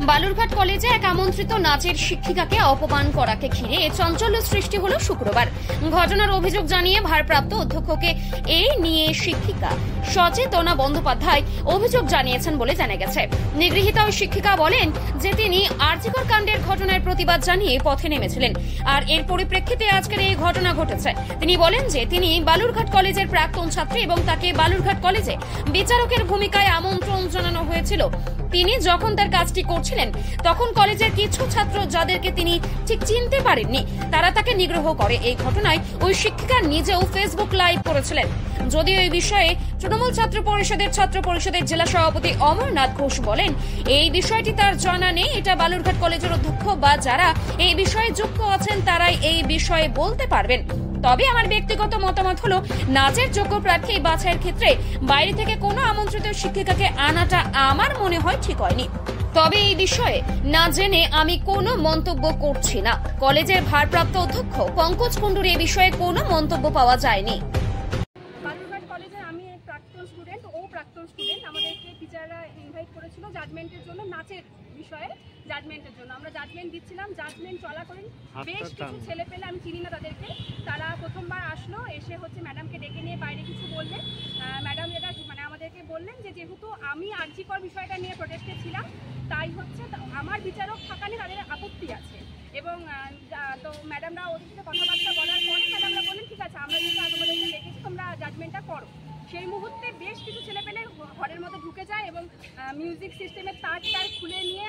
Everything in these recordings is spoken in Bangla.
বালুরঘাট কলেজে এক আমন্ত্রিত নাচের শিক্ষিকাকে অপমান করাকে ঘিরে চাঞ্চল্য সৃষ্টি হলো শুক্রবার। ঘটনার অভিযোগ জানিয়ে ভারপ্রাপ্ত অধ্যক্ষকে এই নিয়ে শিক্ষিকা সচেতনা বন্দ্যোপাধ্যায় অভিযোগ জানিয়েছেন বলে জানা গেছে। নিগৃহীতা ওই শিক্ষিকা বলেন যে তিনি আরজিকর কাণ্ডের ঘটনার প্রতিবাদ জানিয়ে পথে নেমেছিলেন, আর এর পরিপ্রেক্ষিতে আজকের এই ঘটনা ঘটেছে। তিনি বলেন যে তিনি বালুরঘাট কলেজের প্রাক্তন ছাত্রী এবং তাকে বালুরঘাট কলেজে বিচারকের ভূমিকায় আমন্ত্রণ জানানো হয়েছিল। তিনি যখন তার কাজটি করছিলেন তখন কলেজের কিছু ছাত্র, যাদেরকে তিনি ঠিক চিনতে পারেননি, তারা তাকে নিগ্রহ করে। এই ঘটনায় ওই শিক্ষিকা নিজেও ফেসবুক লাইভ করেছিলেন। যদিও এই বিষয়ে তৃণমূল ছাত্র পরিষদের জেলা সভাপতি অমরনাথ ঘোষ বলেন, এই বিষয়টি তার জানা নেই। এটা বালুরঘাট কলেজের অধ্যক্ষ বা যারা এই বিষয়ে যুক্ত আছেন তারাই এই বিষয়ে বলতে পারবেন। তবে আমার ব্যক্তিগত মতামত হলো, নাচের যোগ্য প্রার্থী বাছাইয়ের ক্ষেত্রে বাইরে থেকে কোনো আমন্ত্রিত শিক্ষিকাকে আনাটা আমার মনে হয় ঠিক হয়নি। তবে এই বিষয়ে না জেনে আমি কোনো মন্তব্য করছি না। কলেজের ভারপ্রাপ্ত অধ্যক্ষ পঙ্কজ কুণ্ডুর এই বিষয়ে কোনো মন্তব্য পাওয়া যায়নি। বালুরঘাট কলেজের আমি প্রাক্তন স্টুডেন্ট, আমাদেরকে টিচাররা ইনভাইট করেছিল জাজমেন্টের জন্য, নাচের বিষয়ে জাজমেন্টের জন্য। আমরা জাজমেন্ট দিচ্ছিলাম। জাজমেন্ট চলাকালীন বেশ কিছু ছেলে পেলে, আমি চিনি না তাদেরকে, তারা প্রথমবার আসলো, এসে ম্যাডামকে ডেকে নিয়ে বাইরে কিছু বললেন। ম্যাডাম যেটা আমাদেরকে বললেন যে যেহেতু আমি আরজিকর বিষয়টা নিয়ে প্রোটেস্টে ছিলাম, তাই আমার বিচারক থাকা নিয়ে তাদের আপত্তি আছে। এবং তো ম্যাডামরা ওদের সাথে কথাবার্তা বলার পরে ম্যাডামরা বললেন ঠিক আছে, আমরা যেহেতু তোমাদেরকে দেখেছি, তোমরা জাজমেন্টটা করো। সেই মুহূর্তে বেশ কিছু ছেলেপেলে ঘরের মধ্যে ঢুকে যায় এবং মিউজিক সিস্টেমের তার খুলে নিয়ে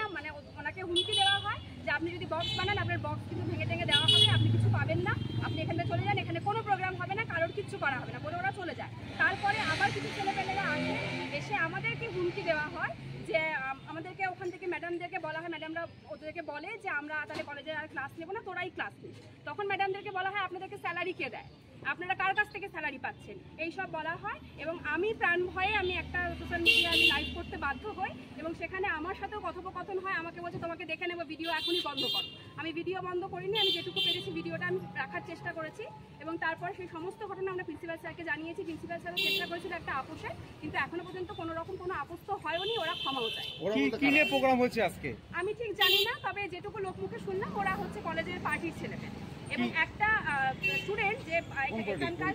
ওনাকে হুমকি দেওয়া হয় যে আপনি যদি বক্স বানান, আপনার বক্স কিন্তু ভেঙে টেঙে দেওয়া হবে, আপনি কিছু পাবেন না, আপনি এখানে চলে যান, এখানে কোনো প্রোগ্রাম হবে না, কারোর কিচ্ছু করা হবে না বলে ওরা চলে যায়। তারপরে আবার কিছু ছেলেপেলেরা আসে, এসে আমাদেরকে হুমকি দেওয়া হয় যে আমাদেরকে ওখান থেকে ম্যাডামদেরকে বলা হয়, ম্যাডামরা ওদেরকে বলে যে আমরা তাহলে কলেজে আর ক্লাস নেবো না, তোরাই ক্লাস নিস। তখন ম্যাডামদেরকে বলা হয় আপনাদেরকে স্যালারি কে দেয়, আপনারা কার কাছ থেকে স্যালারি পাচ্ছেন, এইসব বলা হয়। এবং আমি প্রাণ ভয়ে আমি একটা সোশ্যাল মিডিয়ায় লাইভ করতে বাধ্য হই এবং সেখানে আমার সাথেও কথোপকথন হয়। আমাকে বলছে তোমাকে দেখে নেবো, ভিডিও এখনই বন্ধ করো। আমি ভিডিও বন্ধ করিনি, আমি যেটুকু পেরেছি ভিডিওটা আমি রাখার চেষ্টা করেছি। এবং তারপর সেই সমস্ত ঘটনা আমরা প্রিন্সিপাল স্যারকে জানিয়েছি। প্রিন্সিপাল স্যারও চেষ্টা করেছিল একটা আপোষে, কিন্তু এখনো পর্যন্ত কোনো রকম কোনো আপোষ তো হয়নি, ওরা ক্ষমাও চায়। কি নিয়ে প্রোগ্রাম হচ্ছে আজকে আমি ঠিক জানি না, তবে যেটুকু লোকমুখে শুনলাম ওরা কলেজের পার্টির ছেলেদের এবং একটা স্টুডেন্ট যে এখানকার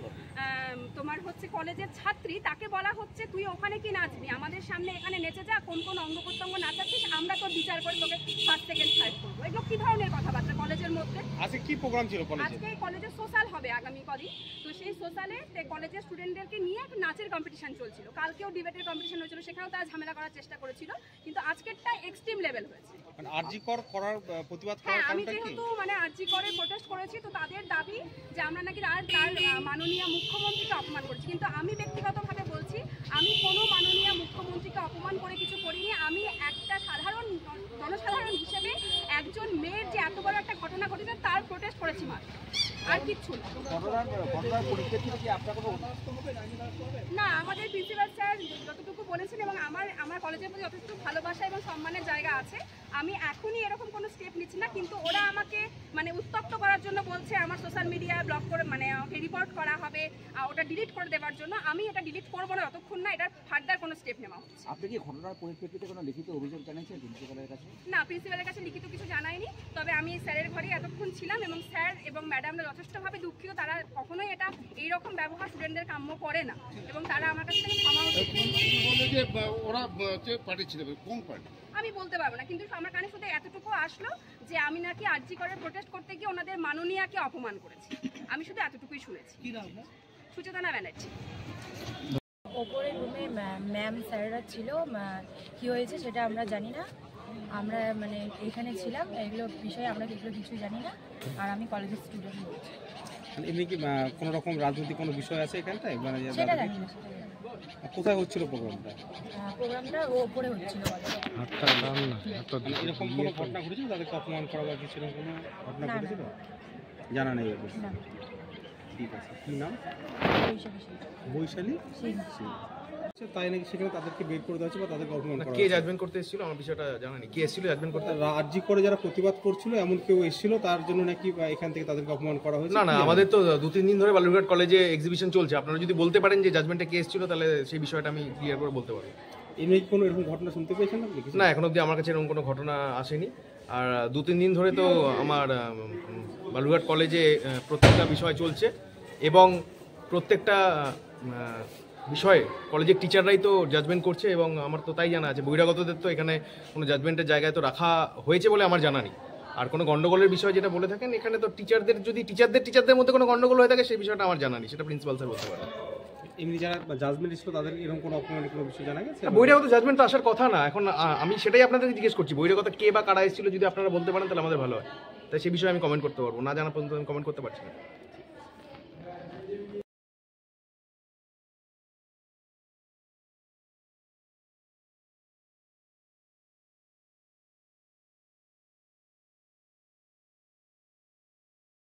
তোমার কলেজের ছাত্রী, তাকে বলা হচ্ছে তুই ওখানে কি নাচবি, আমাদের সামনে এখানে নেচে যা, কোন কোন অঙ্গ প্রত্যঙ্গ নাচাচ্ছিস, আমরা তোর বিচার করে তোকে ফার্স্ট সেকেন্ড থার্ড করবো। এগুলো কি ধরনের কথাবার্তা কলেজের মধ্যে? আজকে কি প্রোগ্রাম ছিল কলেজে? আজকে কলেজে সোশ্যাল হবে আগামী কদিন, তো সেই সোশ্যালে কলেজের স্টুডেন্টদেরকে নিয়ে একটা নাচের কম্পিটিশন চলছিল। কালকেও ডিবেটের কম্পিটিশন হয়েছিল, সেখানেও তারা ঝামেলা করার চেষ্টা করেছিল, কিন্তু আজকেরটা এক্সট্রিম লেভেল হয়েছে। আরজিকর করার প্রতিবাদ করার আমি যেহেতু আরজিকরে প্রোটেস্ট করেছি, তো তাদের দাবি যে আমরা নাকি তার মাননীয় মুখ্যমন্ত্রীকে অপমান করছি, কিন্তু আমি ব্যক্তিগতভাবে বলছি আমি কোনো মাননীয় মুখ্যমন্ত্রীকে অপমান করে কিছু করিনি। আমি একটা জনসাধারণ হিসেবে একজন মেয়ের যে এত বড় একটা ঘটনা ঘটেছে তার প্রোটেস্ট করেছি মাত্র, আর কিচ্ছু না। আমাদের প্রিন্সিপাল স্যার যতটুকু বলেছেন এবং আমার কলেজের প্রতি যথেষ্ট ভালোবাসা এবং সম্মানের জায়গা আছে, আমি এখনই এরকম কোনো স্টেপ নিচ্ছি না। কিন্তু ওরা আমাকে উত্তপ্ত করার জন্য বলছে, আমার সোশ্যাল মিডিয়া ব্লক করে আমাকে রিপোর্ট করা হবে, ওটা ডিলিট করে দেওয়ার জন্য। আমি এটা ডিলিট করবো না যতক্ষণ না এটা ফার্দার কোনো স্টেপ নেওয়া হচ্ছে। আপনি কি ঘটনার পরিপ্রেক্ষিতে কোনো লিখিত অভিযোগ জানিয়েছেন প্রিন্সিপালের কাছে? না, প্রিন্সিপালের কাছে লিখিত কিছু জানাইনি, তবে আমি স্যারের ঘরেই এতক্ষণ ছিলাম এবং স্যার এবং ম্যাডামরা যথেষ্টভাবে দুঃখিত। তারা কখনোই এটা এইরকম ব্যবহার স্টুডেন্টদের কাম্য করে না এবং তারা আমার কাছ থেকে ক্ষমাও আমি বলতে পারবো না, কিন্তু আমার কানে শুধু এতটুকু আসলো যে আমি নাকি আরজিকরের প্রোটেস্ট করতে গিয়ে ওনাদের মাননীয়াকে অপমান করেছি। আমি শুধু এতটুকুই শুনেছি। সুচেতনা ব্যানার্জি। ওপরের রুমে ম্যাম স্যাররা ছিল, কি হয়েছে সেটা আমরা জানি না। আমরা এখানে ছিলাম, এগুলো বিষয়ে আমরা এগুলো কিছু জানি না। আর আমি কলেজের স্টুডেন্ট বলছি। এমনি কি কোনো রকম রাজনৈতিক কোনো বিষয় আছে এখানটায়? সেটা জানি না। কোথায় হচ্ছিল প্রোগ্রামটা? প্রোগ্রামটা ওপরে হচ্ছিল। এরকম কোনো ঘটনা ঘটেছিল তাদেরকে অপমান করা বা কিছু কোনো ঘটনা ঘটেছিল? জানা নেই। ঠিক আছে, কি নাম? বৈশালী। তাই নাকি সেখানে তাদেরকে বের করে দেওয়া হচ্ছে বা তাদেরকে অপমান করা? কে জাজমেন্ট করতে এসেছিল আমার বিষয়টা জানা নেই। কে এসেছিল জাজমেন্ট করতে? আরজি করে যারা প্রতিবাদ করছিল এমন কেউ এসেছিল, তার জন্য নাকি এখান থেকে তাদেরকে অপমান করা হয়েছে? না, আমাদের তো 2-3 দিন ধরে বালুরঘাট কলেজে এক্সিবিশন চলছে। আপনারা যদি বলতে পারেন যে জাজমেন্টে কে এসেছিল, তাহলে সেই বিষয়টা আমি ক্লিয়ার করে বলতে পারবো। এমনি কোনো এরকম ঘটনা শুনতে পেয়েছেন আপনি কিছু? না, এখন অবধি আমার কাছে এরকম কোনো ঘটনা আসেনি। আর 2-3 দিন ধরে তো আমার বালুরঘাট কলেজে প্রত্যেকটা বিষয় চলছে এবং প্রত্যেকটা বিষয়ে কলেজের টিচাররাই তো জাজমেন্ট করছে এবং আমার তো তাই জানা আছে। বহিরাগতদের তো এখানে কোনো জাজমেন্টের জায়গায় তো রাখা হয়েছে বলে আমার জানা নেই। আর কোনো গন্ডগোলের বিষয় যেটা বলে থাকেন, এখানে তো টিচারদের যদি টিচারদের মধ্যে কোনো গন্ডগোল হয়ে থাকে সেই বিষয়টা আমার জানা নেই, সেটা প্রিন্সিপাল স্যার বলতে পারেন। এমনি যারা জাজমেন্ট ছিল তাদের এরকম কোনো অপমানের কোনো বিষয় জানা গেছে? বহিরাগত জাজমেন্ট তো আসার কথা না। এখন আমি সেটাই আপনাদেরকে জিজ্ঞেস করছি, বহিরাগত কে বা কারা এসেছিল যদি আপনারা বলতে পারেন তাহলে আমাদের ভালো হয়। তাই সেই বিষয়ে আমি কমেন্ট করতে পারবো না, জানা পর্যন্ত আমি কমেন্ট করতে পারছি না।